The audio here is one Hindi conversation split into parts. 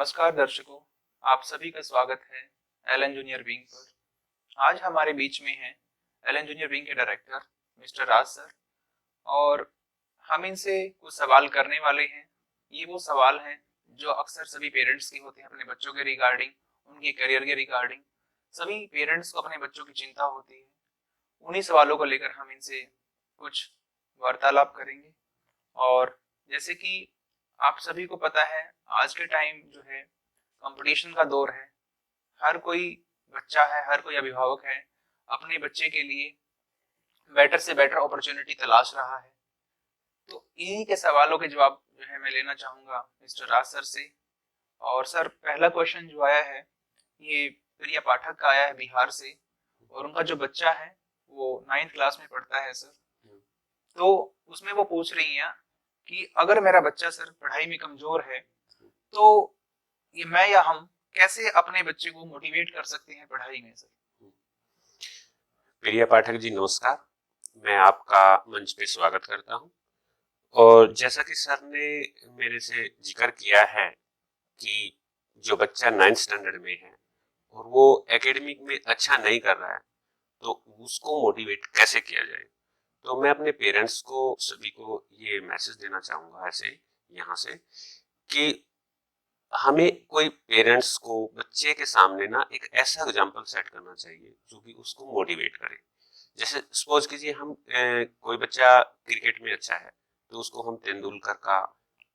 नमस्कार दर्शकों, आप सभी का स्वागत है एलन जूनियर विंग पर। आज हमारे बीच में हैं एलन जूनियर विंग के डायरेक्टर मिस्टर राज सर और हम इनसे कुछ सवाल करने वाले हैं। ये वो सवाल हैं जो अक्सर सभी पेरेंट्स के होते हैं अपने बच्चों के रिगार्डिंग, उनके करियर के रिगार्डिंग। सभी पेरेंट्स को अपने बच्चों की चिंता होती है। उन्हीं सवालों को लेकर हम इनसे कुछ वार्तालाप करेंगे। और जैसे कि आप सभी को पता है, आज के टाइम जो है कंपटीशन का दौर है। हर कोई बच्चा है, हर कोई अभिभावक है, अपने बच्चे के लिए बेटर से बेटर अपॉर्चुनिटी तलाश रहा है। तो इन्हीं के सवालों के जवाब जो है मैं लेना चाहूंगा मिस्टर राज सर से। और सर, पहला क्वेश्चन जो आया है ये प्रिया पाठक का आया है बिहार से, और उनका जो बच्चा है वो 9th क्लास में पढ़ता है सर। तो उसमें वो पूछ रही हैं कि अगर मेरा बच्चा सर पढ़ाई में कमजोर है तो ये मैं या हम कैसे अपने बच्चे को मोटिवेट कर सकते हैं पढ़ाई में सर। प्रिया पाठक जी नमस्कार, मैं आपका मंच पे स्वागत करता हूं। और जैसा कि सर ने मेरे से जिक्र किया है कि जो बच्चा 9th स्टैंडर्ड में है और वो एकेडमिक में अच्छा नहीं कर रहा है तो उसको मोटिवेट कैसे किया जाए। तो मैं अपने पेरेंट्स को सभी को ये मैसेज देना चाहूंगा ऐसे यहाँ से कि हमें कोई पेरेंट्स को बच्चे के सामने ना एक ऐसा एग्जाम्पल सेट करना चाहिए जो कि उसको मोटिवेट करे। जैसे सपोज कीजिए हम कोई बच्चा क्रिकेट में अच्छा है तो उसको हम तेंदुलकर का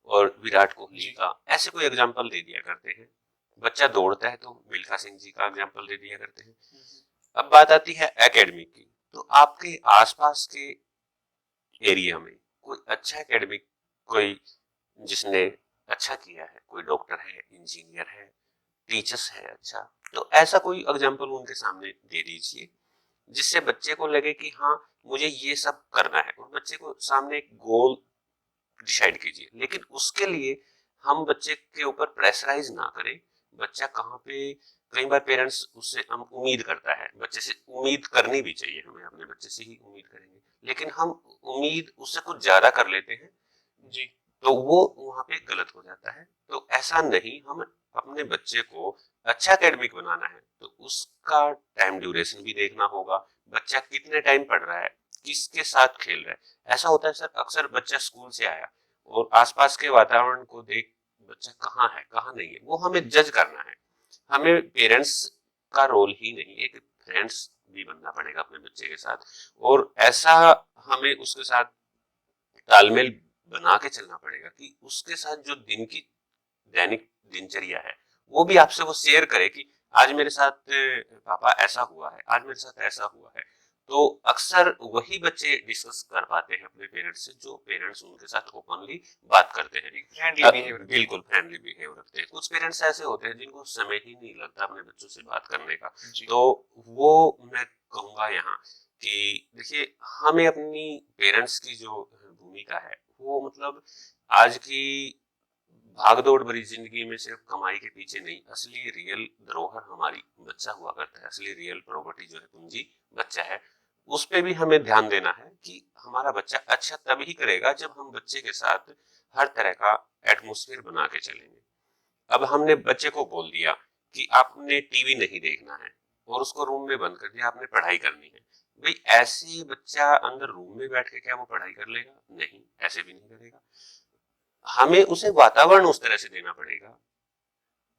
और विराट कोहली का ऐसे कोई एग्जाम्पल दे दिया करते हैं। बच्चा दौड़ता है तो मिल्खा सिंह जी का एग्जाम्पल दे दिया करते हैं। अब बात आती है एकेडमिक की, तो आपके आसपास के एरिया में कोई अच्छा एकेडमिक, कोई जिसने अच्छा किया है, कोई डॉक्टर है, इंजीनियर है, टीचर्स है अच्छा, तो ऐसा कोई एग्जाम्पल उनके सामने दे दीजिए जिससे बच्चे को लगे कि हाँ मुझे ये सब करना है। और बच्चे को सामने एक गोल डिसाइड कीजिए, लेकिन उसके लिए हम बच्चे के ऊपर प्रेशराइज ना करें। बच्चा कहाँ पे, कई बार पेरेंट्स उससे हम उम्मीद करता है, बच्चे से उम्मीद करनी भी चाहिए, हमें अपने बच्चे से ही उम्मीद करेंगे, लेकिन हम उम्मीद उससे कुछ ज्यादा कर लेते हैं जी, तो वो वहां पे गलत हो जाता है। तो ऐसा नहीं, हम अपने बच्चे को अच्छा एकेडमिक बनाना है तो उसका टाइम ड्यूरेशन भी देखना होगा। बच्चा कितने टाइम पढ़ रहा है, किसके साथ खेल रहा है। ऐसा होता है सर, अक्सर बच्चा स्कूल से आया और आसपास के वातावरण को देख बच्चा कहाँ है कहाँ नहीं है वो हमें जज करना है। हमें पेरेंट्स का रोल ही नहीं, एक फ्रेंड्स भी बनना पड़ेगा अपने बच्चे के साथ। और ऐसा हमें उसके साथ तालमेल बना के चलना पड़ेगा कि उसके साथ जो दिन की दैनिक दिनचर्या है वो भी आपसे वो शेयर करे कि आज मेरे साथ पापा ऐसा हुआ है, आज मेरे साथ ऐसा हुआ है। तो अक्सर वही बच्चे डिस्कस कर पाते हैं अपने पेरेंट्स से जो पेरेंट्स उनके साथ ओपनली बात करते हैं, फ्रेंडली बिहेवियर। बिल्कुल फ्रेंडली बिहेव रखते हैं। कुछ पेरेंट्स ऐसे होते हैं जिनको समय ही नहीं लगता अपने बच्चों से बात करने का। जी, तो वो मैं कहूंगा यहाँ कि देखिए, हमें अपनी पेरेंट्स की जो भूमिका है वो मतलब आज की भागदौड़ भरी जिंदगी में सिर्फ कमाई के पीछे नहीं, असली रियल धरोहर हमारी बच्चा हुआ करता है। असली रियल प्रॉपर्टी जो है पूंजी बच्चा है। उस पे भी हमें ध्यान देना है कि हमारा बच्चा अच्छा तभी करेगा जब हम बच्चे के साथ हर तरह का एटमोस्फेयर बना के चलेंगे। अब हमने बच्चे को बोल दिया कि आपने टीवी नहीं देखना है और उसको रूम में बंद कर दिया, आपने पढ़ाई करनी है। भाई ऐसे बच्चा अंदर रूम में बैठ के क्या वो पढ़ाई कर लेगा? नहीं, ऐसे भी नहीं करेगा। हमें उसे वातावरण उस तरह से देना पड़ेगा,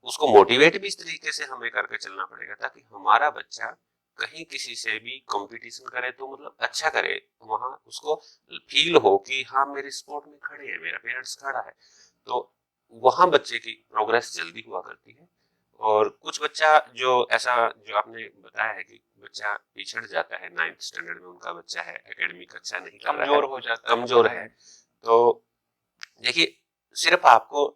उसको मोटिवेट भी इस तरीके से हमें करके चलना पड़ेगा ताकि हमारा बच्चा कहीं किसी से भी कंपटीशन करे तो मतलब अच्छा करे, वहां उसको फील हो कि हाँ मेरे स्पोर्ट में खड़े हैं, मेरा पेरेंट्स खड़ा है। तो वहां बच्चे की प्रोग्रेस जल्दी हुआ करती है। और कुछ बच्चा जो ऐसा जो आपने बताया है कि बच्चा पिछड़ जाता है, 9th स्टैंडर्ड में उनका बच्चा है, एकेडमिक अच्छा नहीं कर रहा है, कमजोर हो जाता है कमजोर पढ़ाई है, में। तो देखिए, सिर्फ आपको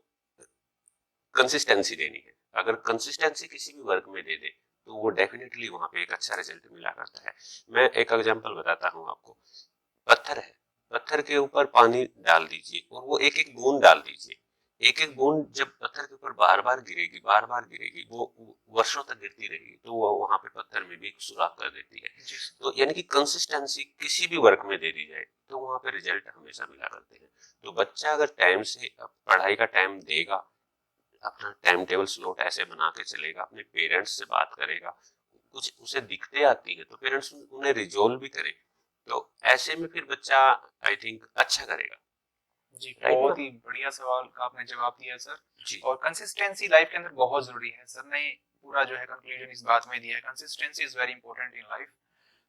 कंसिस्टेंसी देनी है। अगर कंसिस्टेंसी किसी भी वर्क में दे दे तो वो डेफिनेटली वहां पे एक अच्छा रिजल्ट मिला करता है। मैं एक एग्जांपल बताता हूँ आपको। पत्थर है, पत्थर के ऊपर पानी डाल दीजिए और वो एक एक बूंद डाल दीजिए। एक एक बूंद जब पत्थर के ऊपर बार बार गिरेगी, बार बार गिरेगी, वो वर्षों तक गिरती रहेगी तो वो वहां पे पत्थर में भी सुराख कर देती है। तो यानी कि कंसिस्टेंसी किसी भी वर्क में दे दी जाए तो वहां पे रिजल्ट हमेशा मिला करते हैं। तो बच्चा अगर टाइम से पढ़ाई का टाइम देगा, अपना टाइम टेबल स्लॉट ऐसे बना के चलेगा, अपने पेरेंट्स से बात करेगा, कुछ उसे दिक्कतें आती है तो पेरेंट्स उन्हें रिजोल्व भी करे, तो ऐसे में फिर बच्चा आई थिंक अच्छा करेगा। जी, राइट बहुत ना? ही बढ़िया सवाल का आपने जवाब दिया सर। जी। और कंसिस्टेंसी लाइफ के अंदर बहुत जरूरी है। सर ने पूरा जो है कंक्लूजन इस बात में दिया है, consistency is very important in life.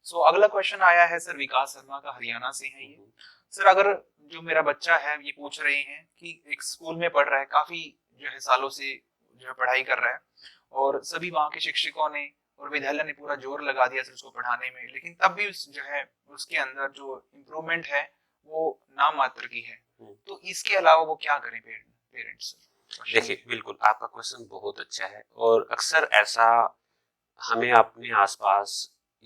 So अगला क्वेश्चन आया है सर विकास शर्मा का, हरियाणा से है ये। सर अगर जो मेरा बच्चा है ये पूछ रहे हैं कि एक स्कूल में पढ़ रहा है, काफी जो है सालों से जो है पढ़ाई कर रहा है और सभी वहाँ के शिक्षकों ने और विद्यालय ने पूरा जोर लगा दिया सर उसको पढ़ाने में, लेकिन तब भी जो है उसके अंदर जो इम्प्रूवमेंट है वो नाम मात्र की है। तो इसके अलावा वो क्या करें पेरेंट्स? देखिए, बिल्कुल आपका क्वेश्चन बहुत अच्छा है और अक्सर ऐसा हमें अपने आसपास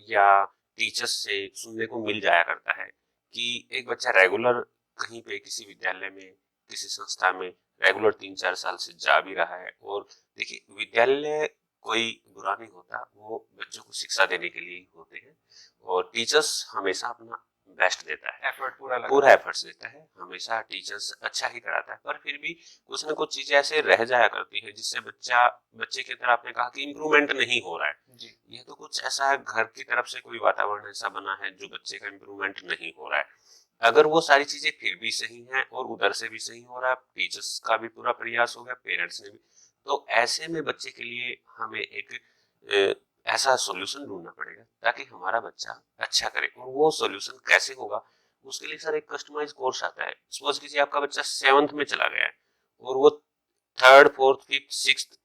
या टीचर्स से सुनने को मिल जाया करता है कि एक बच्चा रेगुलर कहीं पे किसी विद्यालय में, किसी संस्था में रेगुलर 3-4 साल से जा भी रहा है। और देखिए, विद्यालय कोई बुरा नहीं होता, वो बच्चों को शिक्षा देने के लिए ही होते हैं और टीचर्स हमेशा अपना बेस्ट देता है, पूरा एफर्ट्स देता है, हमेशा टीचर्स अच्छा ही कराता है, पर फिर भी कुछ ना कुछ चीजें ऐसे रह जाया करती है जिससे बच्चे की तरह आपने कहा कि इम्प्रूवमेंट नहीं हो रहा है जी। ये तो कुछ ऐसा है, घर की तरफ से कोई वातावरण ऐसा बना है जो बच्चे का इम्प्रूवमेंट नहीं हो रहा है। अगर वो सारी चीजें फिर भी सही हैं और उधर से भी सही हो रहा है, टीचर्स का भी पूरा प्रयास हो गया, पेरेंट्स ने भी, तो ऐसे में बच्चे के लिए हमें एक ऐसा सॉल्यूशन ढूंढना पड़ेगा ताकि हमारा बच्चा अच्छा करे। और वो सॉल्यूशन कैसे होगा, उसके लिए सर एक कस्टमाइज कोर्स आता है। सपोज कीजिए आपका बच्चा 7th में चला गया है और वो 3rd 4th 5th 6th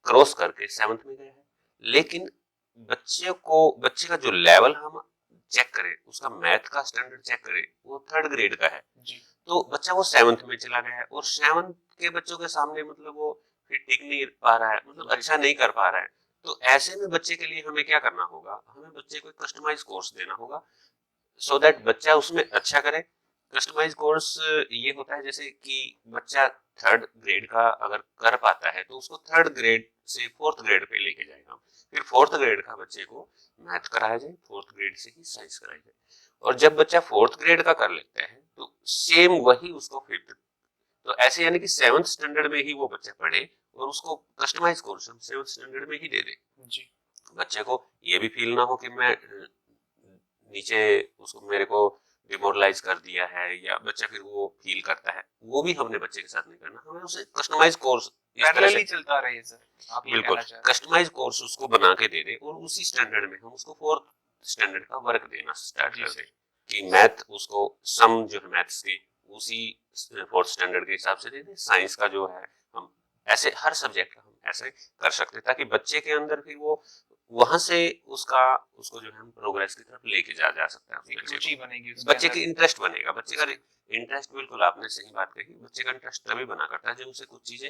cross करके 7th में गया है, लेकिन बच्चे का जो लेवल हम चेक करें, उसका मैथ का स्टैंडर्ड चेक करें, वो 3rd ग्रेड का है जी। तो बच्चा वो 7th में चला गया है और 7th के बच्चों के सामने मतलब वो फिर टिक नहीं पा रहा है, मतलब अच्छा नहीं कर पा रहा है। तो ऐसे में बच्चे के लिए हमें क्या करना होगा, हमें बच्चे को कस्टमाइज कोर्स देना होगा सो दैट बच्चा उसमें अच्छा करे। कस्टमाइज कोर्स ये होता है जैसे कि बच्चा 3rd ग्रेड का अगर कर पाता है तो उसको 3rd ग्रेड से 4th ग्रेड पे लेके जाएगा, फिर 4th ग्रेड का बच्चे को मैथ कराया जाए, 4th ग्रेड से ही साइंस कराई जाए। और जब बच्चा 4th ग्रेड का कर लेता है तो सेम वही उसको 5th, तो ऐसे यानी कि 7th स्टैंडर्ड में ही वो बच्चा पढ़े और उसको कस्टमाइज कोर्स हम 7th स्टैंडर्ड में ही दे दे। जी। बच्चे को ये भी फील ना हो कि मैं नीचे उसको मेरे को डिमोरलाइज कर दिया है, या बच्चा फिर वो फील करता है, वो भी हमने बच्चे के साथ नहीं करना, हमें उसे कस्टमाइज कोर्स इस तरह से चलता रहे सर, आप ये बिल्कुल कहना चाह रहे हैं। कस्टमाइज कोर्स उसको बना के दे दे और उसी स्टैंडर्ड में हम उसको 4th स्टैंडर्ड का वर्क देना स्टार्ट कर दे कि मैथ उसको सम जो है मैथ्स के उसी 4th स्टैंडर्ड के हिसाब से दे दे, साइंस का जो है हम ऐसे हर सब्जेक्ट का हम ऐसे कर सकते ताकि बच्चे के अंदर फिर वो वहां से उसको जो है हम प्रोग्रेस की तरफ लेके जा सकते हैं, रुचि बनेगी बच्चे की इंटरेस्ट बनेगा, बच्चे का इंटरेस्ट, बिल्कुल आपने सही बात कही, बच्चे का इंटरेस्ट तभी बना करता है जब उसे कुछ चीजें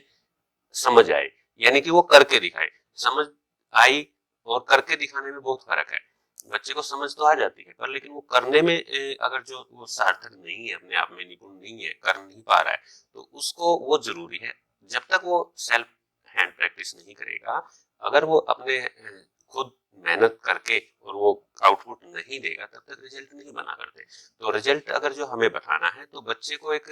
समझ आए, यानी कि वो करके दिखाए। समझ आई और करके दिखाने में बहुत फर्क है। बच्चे को समझ तो आ जाती है पर लेकिन वो करने में अगर जो वो सार्थक नहीं है, अपने आप में निपुण नहीं है, कर नहीं पा रहा है, तो उसको वो जरूरी है। जब तक वो सेल्फ हैंड प्रैक्टिस नहीं करेगा, अगर वो अपने खुद मेहनत करके और वो आउटपुट नहीं देगा, तब तक रिजल्ट नहीं बना करते। तो रिजल्ट अगर जो हमें बताना है तो बच्चे को एक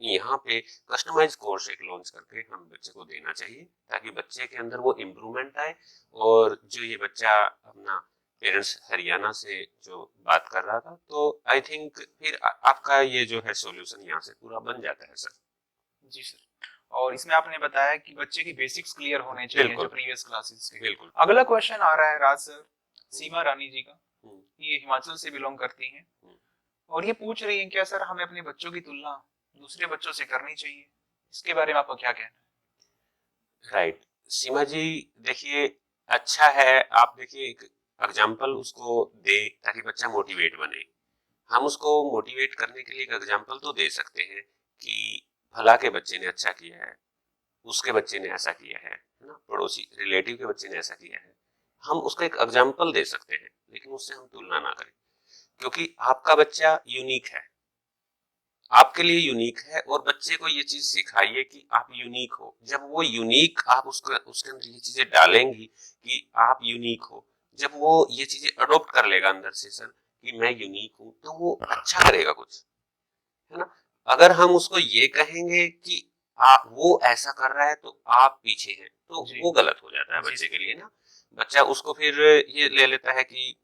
यहाँ पे कस्टमाइज कोर्स एक लॉन्च करके हम बच्चे को देना चाहिए ताकि बच्चे के अंदर वो इम्प्रूवमेंट आए। और जो ये बच्चा अपना पेरेंट्स हरियाणा से जो बात कर रहा था, तो आई थिंक फिर आपका ये जो है सॉल्यूशन यहाँ से पूरा बन जाता है सर। जी सर। और इसमें आपने बताया कि बच्चे की बेसिक्स क्लियर होने चाहिए जो प्रीवियस क्लासेस के। बिल्कुल। अगला क्वेश्चन आ रहा है राज सर, सीमा रानी जी का, ये हिमाचल से बिलोंग करती हैं और ये पूछ रही हैं क्या सर हमें अपने बच्चों की तुलना दूसरे बच्चों से करनी चाहिए, इसके बारे में आपका क्या कहना है? राइट सीमा जी, देखिए अच्छा है, आप देखिए एक एग्जाम्पल उसको दे ताकि बच्चा मोटिवेट बने। हम उसको मोटिवेट करने के लिए एक एग्जाम्पल तो दे सकते हैं कि फला के बच्चे ने अच्छा किया है, उसके बच्चे ने ऐसा किया है ना, पड़ोसी रिलेटिव के बच्चे ने ऐसा किया है, हम उसका एक एग्जाम्पल दे सकते हैं, लेकिन उससे हम तुलना ना करें क्योंकि आपका बच्चा यूनिक है, आपके लिए यूनिक है। और बच्चे को ये चीज सिखाइए कि आप यूनिक हो। जब वो यूनिक आप उसके अंदर ये चीजें डालेंगी कि आप यूनिक हो, जब वो ये चीजें अडॉप्ट कर लेगा अंदर से सर कि मैं यूनिक हूं, तो वो अच्छा करेगा कुछ, है ना। अगर हम उसको ये कहेंगे कि वो ऐसा कर रहा है तो आप पीछे हैं, तो वो गलत हो जाता है बच्चे के लिए ना। बच्चा उसको फिर ये ले लेता है कि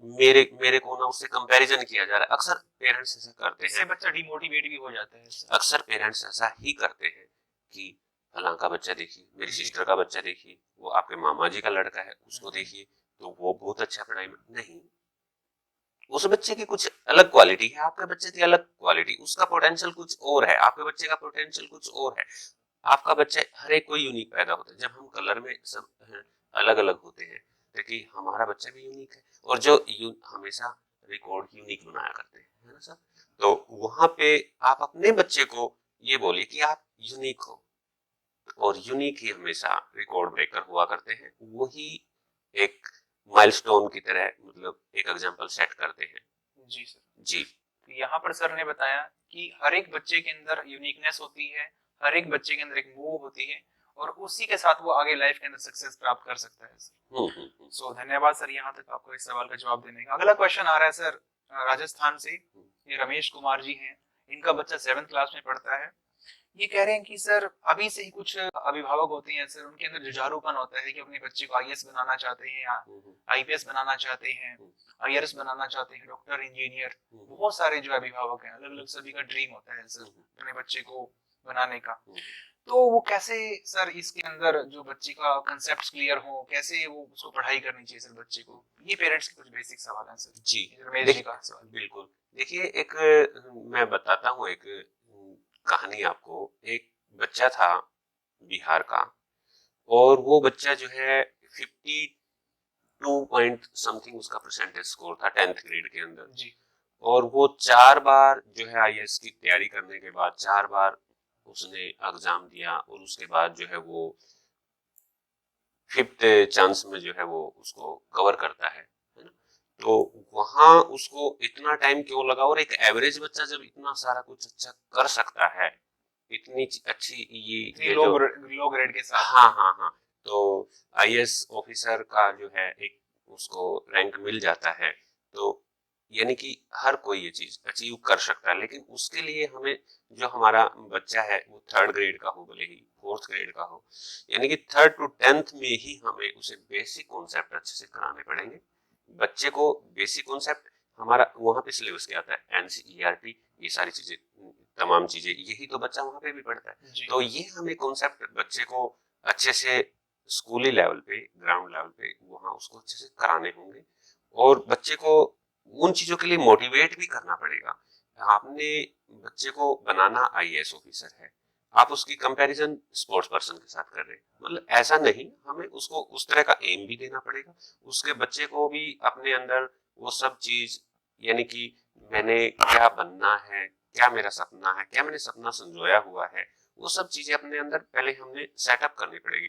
मेरे मेरे को ना उससे कंपैरिजन किया जा रहा है। अक्सर पेरेंट्स ऐसा करते हैं, बच्चा डिमोटिवेट भी हो जाता है। अक्सर पेरेंट्स ऐसा ही करते हैं कि फलां का बच्चा देखिए, मेरी सिस्टर का बच्चा देखिए, वो आपके मामा जी का लड़का है, उसको देखिए तो वो बहुत अच्छा पढ़ाई में। नहीं, उस बच्चे की कुछ अलग क्वालिटी है, आपके बच्चे की अलग क्वालिटी, उसका पोटेंशियल कुछ और है, आपके बच्चे का पोटेंशियल कुछ और है। आपका बच्चा, हर एक कोई यूनिक पैदा होता है। जब हम कलर में सब अलग अलग होते हैं, देखिए हमारा बच्चा भी यूनिक है, और जो हमेशा रिकॉर्ड यूनिक बनाया करते हैं, है ना सर। तो वहां पे आप अपने बच्चे को ये बोलिए कि आप यूनिक हो, और यूनिक ही हमेशा रिकॉर्ड ब्रेकर हुआ करते हैं। वही एक माइलस्टोन की तरह, मतलब एक एग्जांपल सेट करते हैं। जी सर। जी, तो यहाँ पर सर ने बताया कि हर एक बच्चे के अंदर यूनिकनेस होती है, हर एक बच्चे के अंदर एक मूव होती है, और उसी के साथ वो आगे लाइफ के अंदर सक्सेस प्राप्त कर सकता है सर। सो धन्यवाद सर यहाँ तक आपको इस सवाल का जवाब देने का। अगला क्वेश्चन आ रहा है सर राजस्थान से। ये रमेश कुमार जी हैं, इनका बच्चा 7th क्लास में पढ़ता है। ये कह रहे हैं कि सर अभी से ही कुछ अभिभावक होते हैं सर, उनके अंदर जुझारूपन होता है कि अपने बच्चे को आईएएस बनाना चाहते हैं, या आईपीएस बनाना चाहते हैं, आईआरएस बनाना चाहते हैं, डॉक्टर, इंजीनियर। बहुत सारे जो अभिभावक हैं, अलग अलग सभी का ड्रीम होता है सर अपने बच्चे को बनाने का। तो वो कैसे सर इसके अंदर जो बच्चे का कंसेप्ट क्लियर हो, कैसे वो उसको पढ़ाई करनी चाहिए सर बच्चे को, ये पेरेंट्स के कुछ बेसिक सवाल हैं सर। जी, रमेश जी का सवाल। बिल्कुल। देखिए, एक मैं बताता हूँ एक कहानी आपको। एक बच्चा था बिहार का, और वो बच्चा जो है 52 पॉइंट समथिंग उसका परसेंटेज स्कोर था 10th ग्रेड के अंदर जी। और वो 4 बार जो है आईएएस की तैयारी करने के बाद 4 बार उसने एग्जाम दिया, और उसके बाद जो है वो 5th चांस में जो है वो उसको कवर करता है ना। तो वहां उसको इतना टाइम क्यों लगा, और एक एवरेज बच्चा जब इतना सारा कुछ अच्छा कर सकता है, इतनी अच्छी ये लो ग्रेड के साथ। हाँ हाँ हाँ, तो आईएएस ऑफिसर का जो है एक उसको रैंक मिल जाता है। तो यानी कि हर कोई ये चीज अचीव कर सकता है, लेकिन उसके लिए हमें, जो हमारा बच्चा है वो 3rd ग्रेड का हो, भले ही 4th ग्रेड का हो, यानी कि 3rd to 10th में ही हमें उसे बेसिक कॉन्सेप्ट अच्छे से कराने पड़ेंगे। बच्चे को बेसिक कॉन्सेप्ट हमारा वहां पे सिलेबस क्या आता है, एनसीईआरटी, ये सारी चीजें, तमाम चीजें, यही तो बच्चा वहां पे भी पढ़ता है। तो ये हमें कॉन्सेप्ट बच्चे को अच्छे से स्कूली लेवल पे, ग्राउंड लेवल पे वहां उसको अच्छे से कराने होंगे, और बच्चे को उन चीजों के लिए मोटिवेट भी करना पड़ेगा। आपने बच्चे को बनाना आईएएस ऑफिसर है, आप उसकी कंपैरिजन स्पोर्ट्स पर्सन के साथ कर रहे हैं, मतलब ऐसा नहीं। हमें उसको उस तरह का एम भी देना पड़ेगा, उसके बच्चे को भी अपने अंदर वो सब चीज, यानी कि मैंने क्या बनना है, क्या मेरा सपना है, क्या मैंने सपना संजोया हुआ है, वो सब चीजें अपने अंदर पहले हमने सेटअप करनी पड़ेगी।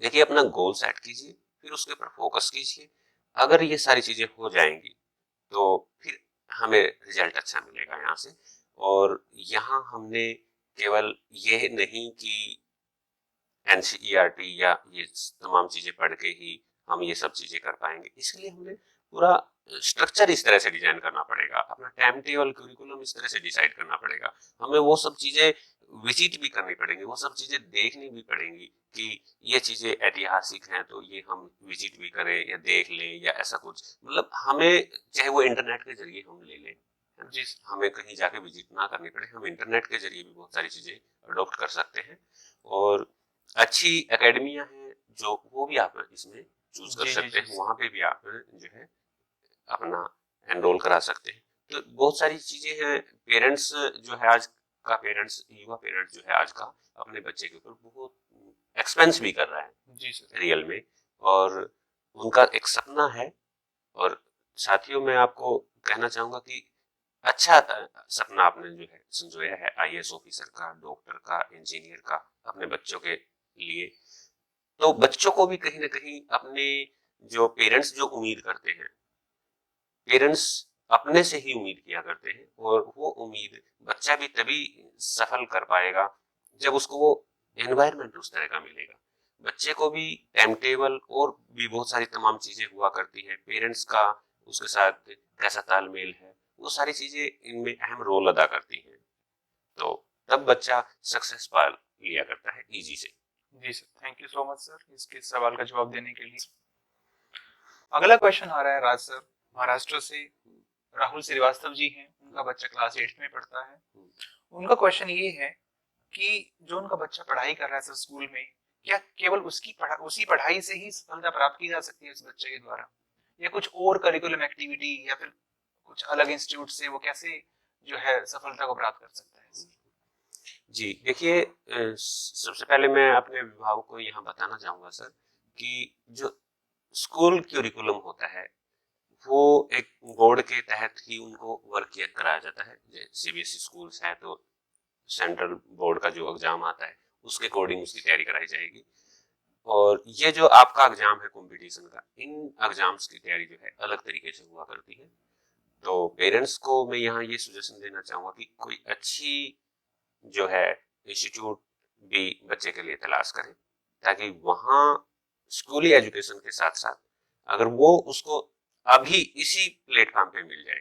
देखिए, अपना गोल सेट कीजिए, फिर उसके ऊपर फोकस कीजिए। अगर ये सारी चीजें हो जाएंगी तो फिर हमें रिजल्ट अच्छा मिलेगा यहाँ से। और यहाँ हमने केवल ये नहीं कि एनसीईआरटी या ये तमाम चीजें पढ़ के ही हम ये सब चीजें कर पाएंगे, इसके लिए हमें पूरा स्ट्रक्चर इस तरह से डिजाइन करना पड़ेगा, अपना टाइम टेबल, करिकुलम इस तरह से डिसाइड करना पड़ेगा। हमें वो सब चीजें विजिट भी करनी पड़ेंगी, वो सब चीजें देखनी भी पड़ेंगी कि ये चीजें ऐतिहासिक हैं तो ये हम विजिट भी करें या देख लें, या ऐसा कुछ, मतलब हमें चाहे वो इंटरनेट के जरिए हम ले लें, जी, हमें कहीं जाके विजिट ना करनी पड़े, हम इंटरनेट के जरिए भी बहुत सारी चीजें अडॉप्ट कर सकते हैं। और अच्छी एकेडमियां हैं जो, वो भी आप इसमें चूज कर सकते हैं, वहां पे भी आप जो है अपना एनरोल करा सकते हैं। तो बहुत सारी चीजें हैं। पेरेंट्स जो है आज का पेरेंट्स, युवा पेरेंट्स जो है आज का, अपने बच्चे के ऊपर बहुत एक्सपेंस भी कर रहा है, जी सर, रियल में, और उनका एक सपना है। और साथियों, मैं आपको कहना चाहूंगा कि अच्छा सपना आपने जो है संजोया है आईएएस ऑफिसर का, डॉक्टर का, इंजीनियर का, अपने बच्चों के लिए। तो बच्चों को भी कहीं ना कहीं अपने, जो पेरेंट्स जो उम्मीद करते हैं, पेरेंट्स अपने से ही उम्मीद किया करते हैं, और वो उम्मीद बच्चा भी तभी सफल कर पाएगा जब उसको वो एनवायरनमेंट उस तरह का मिलेगा। बच्चे को भी टाइम टेबल और भी बहुत सारी तमाम चीजें हुआ करती है, पेरेंट्स का उसके साथ कैसा तालमेल है, वो सारी चीजें इनमें अहम रोल अदा करती हैं। तो तब बच्चा सक्सेस पा लिया करता है इजी से। जी sir, thank you so much sir इसके सवाल का जवाब देने के लिए। अगला क्वेश्चन आ रहा है राज सर, महाराष्ट्र से राहुल श्रीवास्तव जी हैं, उनका बच्चा क्लास 8 में पढ़ता है। उनका क्वेश्चन ये है कि जो उनका बच्चा पढ़ाई कर रहा है सर स्कूल में, क्या केवल उसी पढ़ाई से ही सफलता प्राप्त की जा सकती है उस बच्चे के द्वारा, या कुछ और करिकुलम एक्टिविटी या फिर कुछ अलग इंस्टीट्यूट से वो कैसे जो है सफलता को प्राप्त कर सकता है? जी देखिए, सबसे पहले मैं अपने अभिभावक को यहाँ बताना चाहूंगा सर कि जो स्कूल क्यूरिकुलम होता है वो एक बोर्ड के तहत ही उनको वर्क किया कराया जाता है। सीबीएसई स्कूल्स हैं तो सेंट्रल बोर्ड का जो एग्जाम आता है उसके अकॉर्डिंग उसकी तैयारी कराई जाएगी। और ये जो आपका एग्जाम है कंपटीशन का, इन एग्जाम्स की तैयारी जो है अलग तरीके से हुआ करती है। तो पेरेंट्स को मैं यहाँ ये सजेशन देना चाहूंगा कि कोई अच्छी जो है इंस्टीट्यूट भी बच्चे के लिए तलाश करें, ताकि वहाँ स्कूली एजुकेशन के साथ साथ अगर वो उसको अभी इसी प्लेटफॉर्म पे मिल जाए,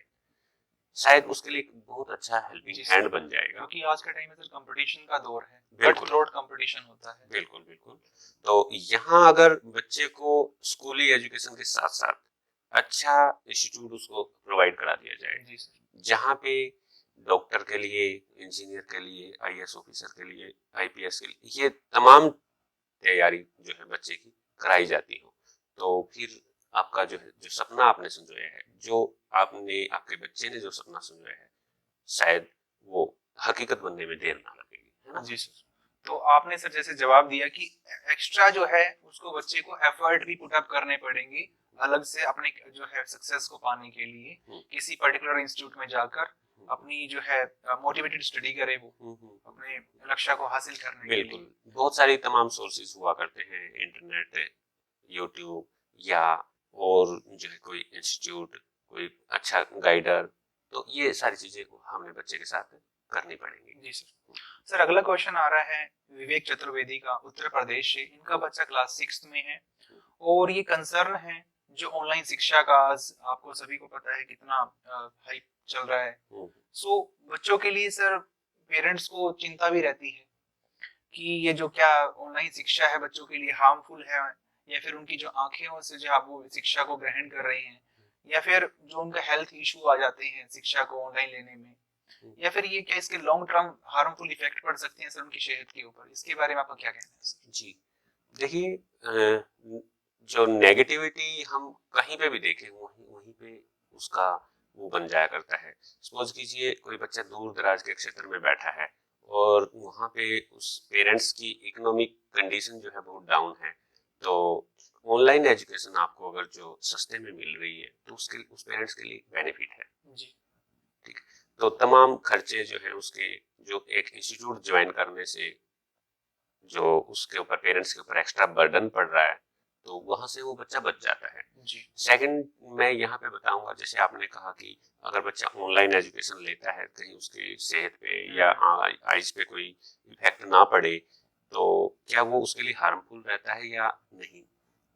शायद उसके लिए एक बहुत अच्छा हेल्पिंग हैंड बन जाएगा। क्योंकि आज के टाइम में सर कंपटीशन का दौर है, बिल्कुल कट थ्रोट कंपटीशन होता है। बिल्कुल बिल्कुल। तो यहाँ अगर बच्चे को स्कूली एजुकेशन के साथ साथ अच्छा इंस्टीट्यूट उसको प्रोवाइड करा दिया जाए, जहाँ पे डॉक्टर के लिए, इंजीनियर के लिए, आईएएस ऑफिसर के लिए, आईपीएस के लिए, ये तमाम तैयारी जो है बच्चे की कराई जाती हो, तो फिर आपका जो है जो सपना आपने संजोया है, जो आपने आपके बच्चे ने जो सपना संजोया है, शायद वो हकीकत बनने में देर ना लगेगी, है ना? जी सर। तो आपने सर जैसे जवाब दिया कि एक्स्ट्रा जो है उसको बच्चे को एफर्ट भी पुट अप करने पड़ेंगे अलग से अपने जो है सक्सेस को पाने के लिए, किसी पर्टिकुलर इंस्टीट्यूट में जाकर अपनी जो है मोटिवेटेड स्टडी करे वो अपने लक्ष्य को हासिल करने के लिए। बिल्कुल, बहुत सारी तमाम सोर्सेज हुआ करते हैं, इंटरनेट, यूट्यूब या और जो है कोई इंस्टीट्यूट, कोई अच्छा गाइडर, तो ये सारी चीजें हमें बच्चे के साथ करनी पड़ेंगी। जी सर। सर अगला क्वेश्चन आ रहा है विवेक चतुर्वेदी का, उत्तर प्रदेश से। इनका बच्चा क्लास 6 में है और ये कंसर्न है जो ऑनलाइन शिक्षा का आज आपको सभी को पता है कितना हाइप चल रहा है। सो बच्चों के लिए सर पेरेंट्स को चिंता भी रहती है कि ये जो क्या ऑनलाइन शिक्षा है बच्चों के लिए हार्मफुल है, या फिर उनकी जो आंखें से जो आप वो शिक्षा को ग्रहण कर रहे हैं, या फिर जो उनका हेल्थ इशू आ जाते हैं शिक्षा को ऑनलाइन लेने में, या फिर ये क्या इसके लॉन्ग टर्म हार्मफुल इफेक्ट पड़ सकते हैं सर उनकी सेहत के ऊपर। इसके बारे में आपका क्या कहना है सर? जी देखिए, जो नेगेटिविटी हम कहीं पे भी देखें वहीं वहीं पे उसका वो बन जाया करता है। सपोज कीजिए कोई बच्चा दूर दराज के क्षेत्र में बैठा है और वहाँ पे उस पेरेंट्स की इकोनॉमिक कंडीशन जो है बहुत डाउन है, तो ऑनलाइन एजुकेशन आपको अगर जो सस्ते में मिल रही है तो उसके उस पेरेंट्स के लिए बेनिफिट है। जी ठीक, तो तमाम खर्चे जो है उसके, जो एक इंस्टीट्यूट ज्वाइन करने से जो उसके ऊपर पेरेंट्स के ऊपर एक्स्ट्रा बर्डन पड़ रहा है, तो वहां से वो बच्चा बच जाता है। सेकंड मैं यहाँ पे बताऊंगा, जैसे आपने कहा कि अगर बच्चा ऑनलाइन एजुकेशन लेता है कहीं उसकी सेहत पे या आइज पे कोई इफेक्ट ना पड़े, तो क्या वो उसके लिए हार्मफुल रहता है या नहीं।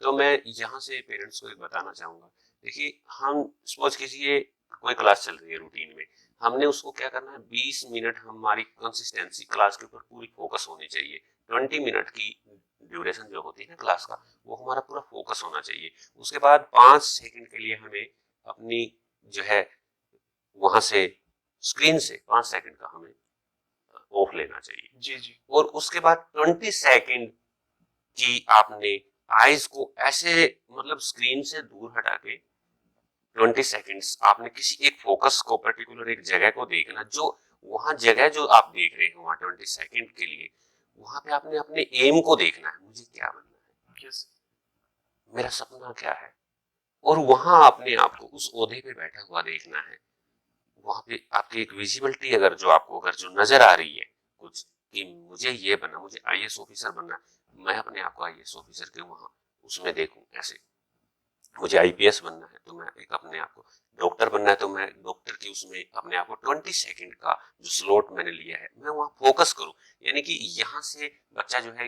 तो मैं यहाँ से पेरेंट्स को एक बताना चाहूंगा, देखिए हम सपोज कीजिए कोई क्लास चल रही है रूटीन में, हमने उसको क्या करना है, 20 मिनट हमारी कंसिस्टेंसी क्लास के ऊपर पूरी फोकस होनी चाहिए। 20 मिनट की ड्यूरेशन जो होती है ना क्लास का, वो हमारा पूरा फोकस होना चाहिए। उसके बाद 5 सेकंड के लिए हमें अपनी जो है वहां से स्क्रीन से 5 सेकंड का हमें ऑफ लेना चाहिए। जी और उसके बाद 20 सेकंड की आपने आईज को ऐसे मतलब स्क्रीन से दूर हटा के 20 सेकंड्स आपने किसी एक फोकस को, पर्टिकुलर एक जगह को देखना, जो वहां जगह जो आप देख रहे हो वहां 20 सेकंड के लिए, वहां पे आपने अपने एम को देखना है, मुझे क्या बनना है, मेरा सपना क्या है, और वहां आपने आपको उस ओहदे पे बैठा हुआ देखना है। वहां पे आपकी एक विजिबिलिटी अगर जो आपको अगर जो नजर आ रही है कुछ कि मुझे ये बनना, मुझे आईएएस ऑफिसर बनना, मैं अपने आप को आईएएस ऑफिसर के वहां उसमें देखूं, ऐसे मुझे आईपीएस बनना है तो मैं एक अपने आप को, डॉक्टर बनना है तो मैं डॉक्टर की उसमें अपने आप को 20 सेकंड का जो स्लॉट मैंने लिया है मैं वहां फोकस करूं। यानी कि यहाँ से बच्चा जो है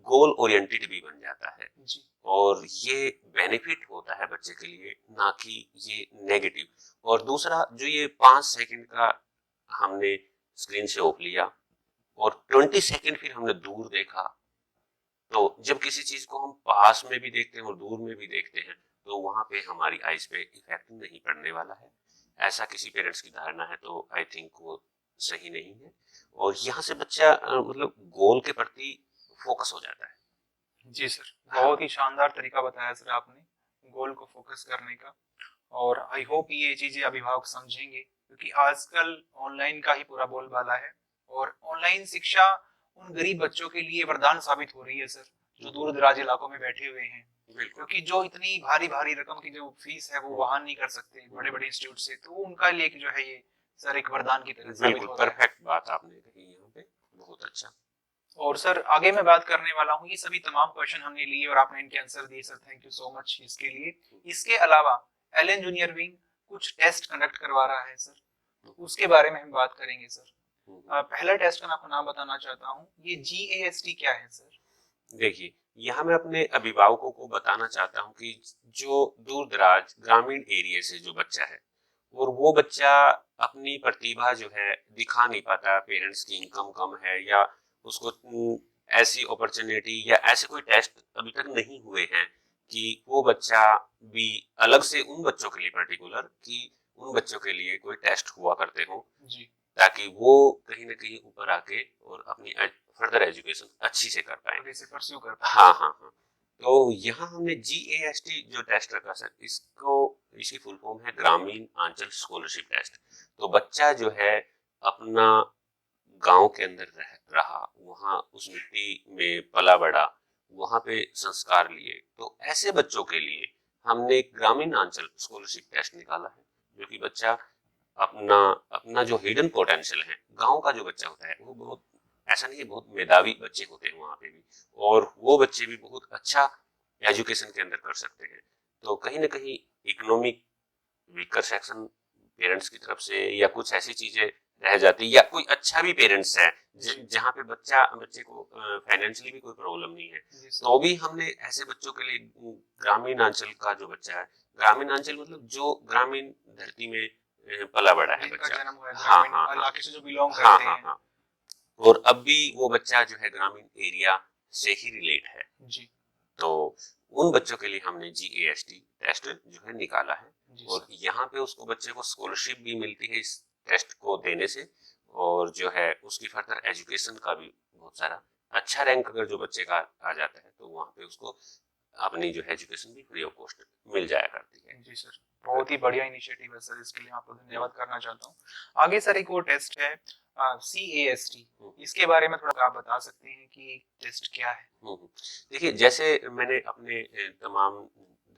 गोल ओरिएंटेड भी बन जाता है जी। और ये बेनिफिट होता है बच्चे के लिए, ना कि ये नेगेटिव। और दूसरा जो ये 5 सेकंड का हमने स्क्रीन से ऑफ लिया और 20 सेकंड फिर हमने दूर देखा। तो जब किसी चीज को हम पास में भी देखते हैं और दूर में भी देखते हैं तो वहां पे हमारी आईज पे इफेक्ट नहीं पड़ने वाला है। ऐसा किसी पेरेंट्स की धारणा है तो आई थिंक वो सही नहीं है। और यहाँ से बच्चा मतलब गोल के प्रति फोकस हो जाता है। जी सर, हाँ। बहुत ही शानदार तरीका बताया सर आपने गोल को फोकस करने का। और आई होप ये चीजें अभिभावक समझेंगे, क्योंकि आजकल ऑनलाइन का ही पूरा बोलबाला है। और ऑनलाइन शिक्षा उन गरीब बच्चों के लिए वरदान साबित हो रही है सर, जो दूर दराज इलाकों में बैठे हुए हैं, क्योंकि जो इतनी भारी भारी रकम की जो फीस है वो वहन नहीं कर सकते बड़े बड़े इंस्टीट्यूट से, तो उनका लिए जो है ये सर एक वरदान की तरह साबित बिल्कुल हो रहा है। परफेक्ट बात आपने कही यहाँ पे, बहुत अच्छा। और सर आगे मैं बात करने वाला हूँ, ये सभी तमाम क्वेश्चन हमने लिए और आपने इनके आंसर दिए sir, thank you so much इसके लिए। इसके अलावा एलन जूनियर विंग कुछ टेस्ट कंडक्ट करवा रहा है सर, तो उसके बारे में हम बात करेंगे सर। पहला टेस्ट का मैं आपको नाम बताना चाहता हूँ, ये GAST क्या है सर? देखिए, यहाँ मैं अपने अभिभावकों को बताना चाहता हूँ कि जो दूर दराज ग्रामीण एरिया से जो बच्चा है और वो बच्चा अपनी प्रतिभा जो है दिखा नहीं पाता, पेरेंट्स की इनकम कम है या उसको ऐसी अपॉर्चुनिटी या ऐसे कोई टेस्ट अभी तक नहीं हुए हैं कि वो बच्चा भी अलग से उन बच्चों के लिए पर्टिकुलर कि उन बच्चों के लिए कोई टेस्ट हुआ करते हो जी ताकि वो कहीं ना कहीं ऊपर आके और अपनी फर्दर एजुकेशन अच्छी से कर पाए। थोड़ी से परस्यू कर पाए। हाँ हाँ हाँ। तो यहाँ हमने GAST जो टेस्ट रखा सर, इसको इसकी फुल फॉर्म है ग्रामीण आंचल स्कॉलरशिप टेस्ट। तो बच्चा जो है अपना गांव के अंदर रहा, वहाँ उस मिट्टी में पला बड़ा, वहाँ पे संस्कार लिए, तो ऐसे बच्चों के लिए हमने एक ग्रामीण आंचल स्कॉलरशिप टेस्ट निकाला है, जो कि बच्चा अपना अपना जो हिडन पोटेंशियल है, गांव का जो बच्चा होता है वो बहुत ऐसा नहीं है, बहुत मेधावी बच्चे होते हैं वहाँ पे भी, और वो बच्चे भी बहुत अच्छा एजुकेशन के अंदर कर सकते हैं। तो कहीं ना कहीं इकोनॉमिक वीकर सेक्शन पेरेंट्स की तरफ से या कुछ ऐसी चीजें रह जाती या कोई अच्छा भी पेरेंट्स है जहाँ पे बच्चे को फाइनेंशियली भी कोई प्रॉब्लम नहीं है, तो भी हमने ऐसे बच्चों के लिए ग्रामीण अंचल का जो बच्चा है, ग्रामीण अंचल मतलब जो ग्रामीण धरती में पला बड़ा है बच्चा, जन्म हुआ है हाँ ग्रामीण हाँ इलाके से जो बिलोंग हाँ करते हाँ हैं। हाँ, और अब भी वो बच्चा जो है ग्रामीण एरिया से ही रिलेट है। जी तो उन बच्चों के लिए हमने GAST टेस्ट जो है निकाला है, और यहाँ पे उसको बच्चे को स्कॉलरशिप भी मिलती है इस टेस्ट को देने से, और जो है उसकी फर्दर एजुकेशन का भी बहुत सारा अच्छा रैंक अगर जो बच्चे का आ जाता है तो वहाँ पे उसको अपनी जो है एजुकेशन भी फ्री ऑफ कॉस्ट मिल जाया करती है। जी सर, बहुत ही बढ़िया इनिशिएटिव है सर, इसके लिए आपको धन्यवाद करना चाहता हूँ। आगे सर एक और टेस्ट है CAST, इसके बारे में थोड़ा आप बता सकते हैं कि टेस्ट क्या है? देखिए, जैसे मैंने अपने तमाम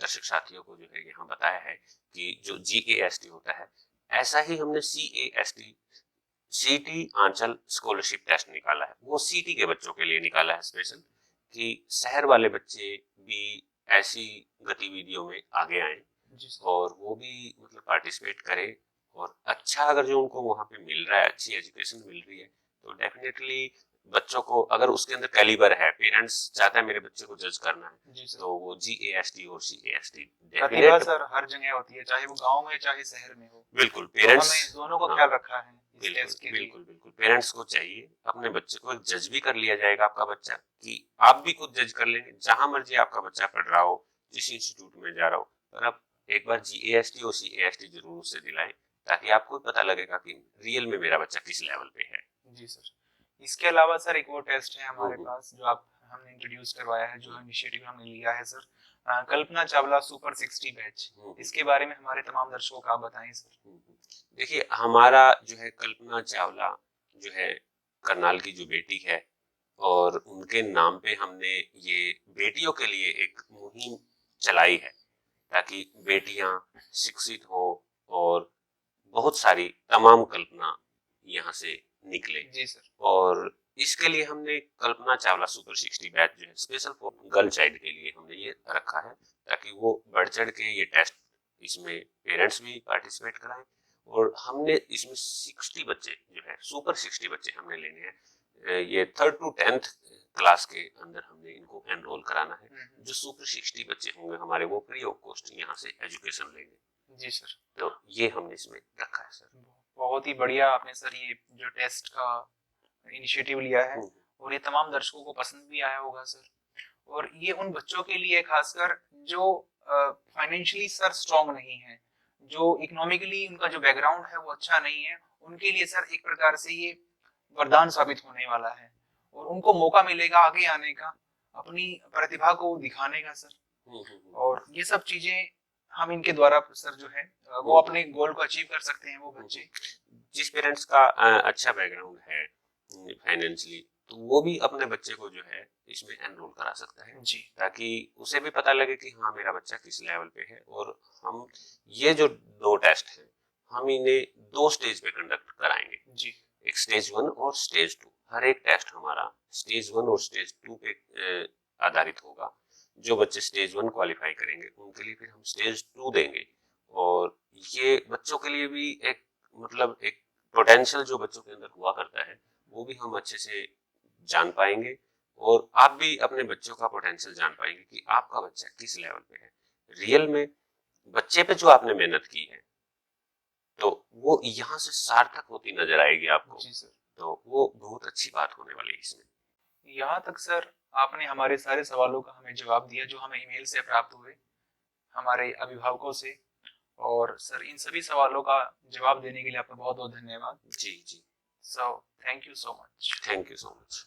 दर्शक साथियों को जो है यहाँ बताया है कि जो GAST होता है, ऐसा ही हमने CAST सीटी आंचल स्कॉलरशिप टेस्ट निकाला है। वो सीटी के बच्चों के लिए निकाला है स्पेशल, कि शहर वाले बच्चे भी ऐसी गतिविधियों में आगे आए और वो भी मतलब पार्टिसिपेट करें, और अच्छा अगर जो उनको वहाँ पे मिल रहा है, अच्छी एजुकेशन मिल रही है, तो डेफिनेटली बच्चों को अगर उसके अंदर कैलिबर है, पेरेंट्स चाहता है मेरे बच्चे को जज करना है, तो वो GAST और CAST प्रतिभा सर हर जगह होती है, चाहे वो गांव में चाहे शहर में हो। बिल्कुल पेरेंट्स तो दोनों को ख्याल रखा है इस टेस्ट के लिए। बिल्कुल बिल्कुल पेरेंट्स को चाहिए अपने बच्चे को जज भी कर लिया जाएगा आपका बच्चा, कि आप भी खुद जज कर लेंगे जहां मर्जी आपका बच्चा पढ़ रहा हो, जिस इंस्टीट्यूट में जा रहा हो, पर आप एक बार GAST और CAST जरूर उससे दिलाएं, ताकि आपको पता लगेगा कि रियल में मेरा बच्चा किस लेवल पे है। जी सर, इसके अलावा सर एक और टेस्ट है हमारे पास जो आप हमने इंट्रोड्यूस करवाया है, जो इनिशिएटिव हमने लिया है sir, Kalpana Chawla super 60 batch, इसके बारे में हमारे तमाम दर्शकों को आप बताएं सर। देखिए, हमारा जो है कल्पना चावला जो है करनाल की जो बेटी है, और उनके नाम पे हमने ये बेटियों के लिए एक मुहिम चलाई है, ताकि बेटियां शिक्षित हो और बहुत सारी तमाम कल्पना यहाँ से निकले। जी सर। और इसके लिए हमने कल्पना चावला सुपर 60 बैच जो है स्पेशल फॉर गर्ल चाइल्ड के लिए हमने ये रखा है, ताकि वो बढ़ चढ़ के ये टेस्ट इसमें पेरेंट्स भी पार्टिसिपेट कराएं, और हमने इसमें 60 बच्चे जो है सुपर 60 बच्चे हमने लेने हैं, ये 3rd to 10th क्लास के अंदर हमने इनको एनरोल कराना है। जो सुपर 60 बच्चे होंगे हमारे, वो फ्री ऑफ कॉस्ट यहाँ से एजुकेशन लेंगे। जी सर, तो ये हमने इसमें रखा है सर। बहुत ही बढ़िया आपने सर ये जो टेस्ट का इनिशिएटिव लिया है और ये तमाम दर्शकों को पसंद भी आया होगा सर। और ये उन बच्चों के लिए खासकर जो फाइनेंशियली सर स्ट्रांग नहीं है, जो इकोनॉमिकली उनका जो बैकग्राउंड है वो अच्छा नहीं है, उनके लिए सर एक प्रकार से ये वरदान साबित होने वाला है और उनको मौका मिलेगा आगे आने का, अपनी प्रतिभा को दिखाने का सर। और ये सब चीजें हम इनके द्वारा सर जो है वो अपने गोल को अचीव कर सकते हैं वो बच्चे। जिस पेरेंट्स का अच्छा बैकग्राउंड है फाइनेंशियली, तो वो भी अपने बच्चे को जो है इसमें एनरोल करा सकता है जी, ताकि उसे भी पता लगे कि हाँ मेरा बच्चा किस लेवल पे है। और हम ये जो 2 टेस्ट हैं हम इन्हें 2 स्टेज पे कंडक्ट कराएंगे जी, एक स्टेज 1 और स्टेज 2। हर एक टेस्ट हमारा स्टेज 1 और स्टेज 2 पे आधारित होगा। जो बच्चे स्टेज 1 क्वालिफाई करेंगे उनके लिए फिर हम स्टेज 2 देंगे। और ये बच्चों के लिए भी एक मतलब एक पोटेंशियल जो बच्चों के अंदर हुआ करता है वो भी हम अच्छे से जान पाएंगे और आप भी अपने बच्चों का पोटेंशियल जान पाएंगे कि आपका बच्चा किस लेवल पे है रियल में। बच्चे पे जो आपने मेहनत की है तो वो यहाँ से सार्थक होती नजर आएगी आपको। जी सर। तो वो बहुत अच्छी बात होने वाली है इसमें। यहाँ तक सर आपने हमारे सारे सवालों का हमें जवाब दिया जो हमें ईमेल से प्राप्त हुए हमारे अभिभावकों से। और सर इन सभी सवालों का जवाब देने के लिए आपका बहुत बहुत धन्यवाद। जी जी, so thank you so much. Thank you so much.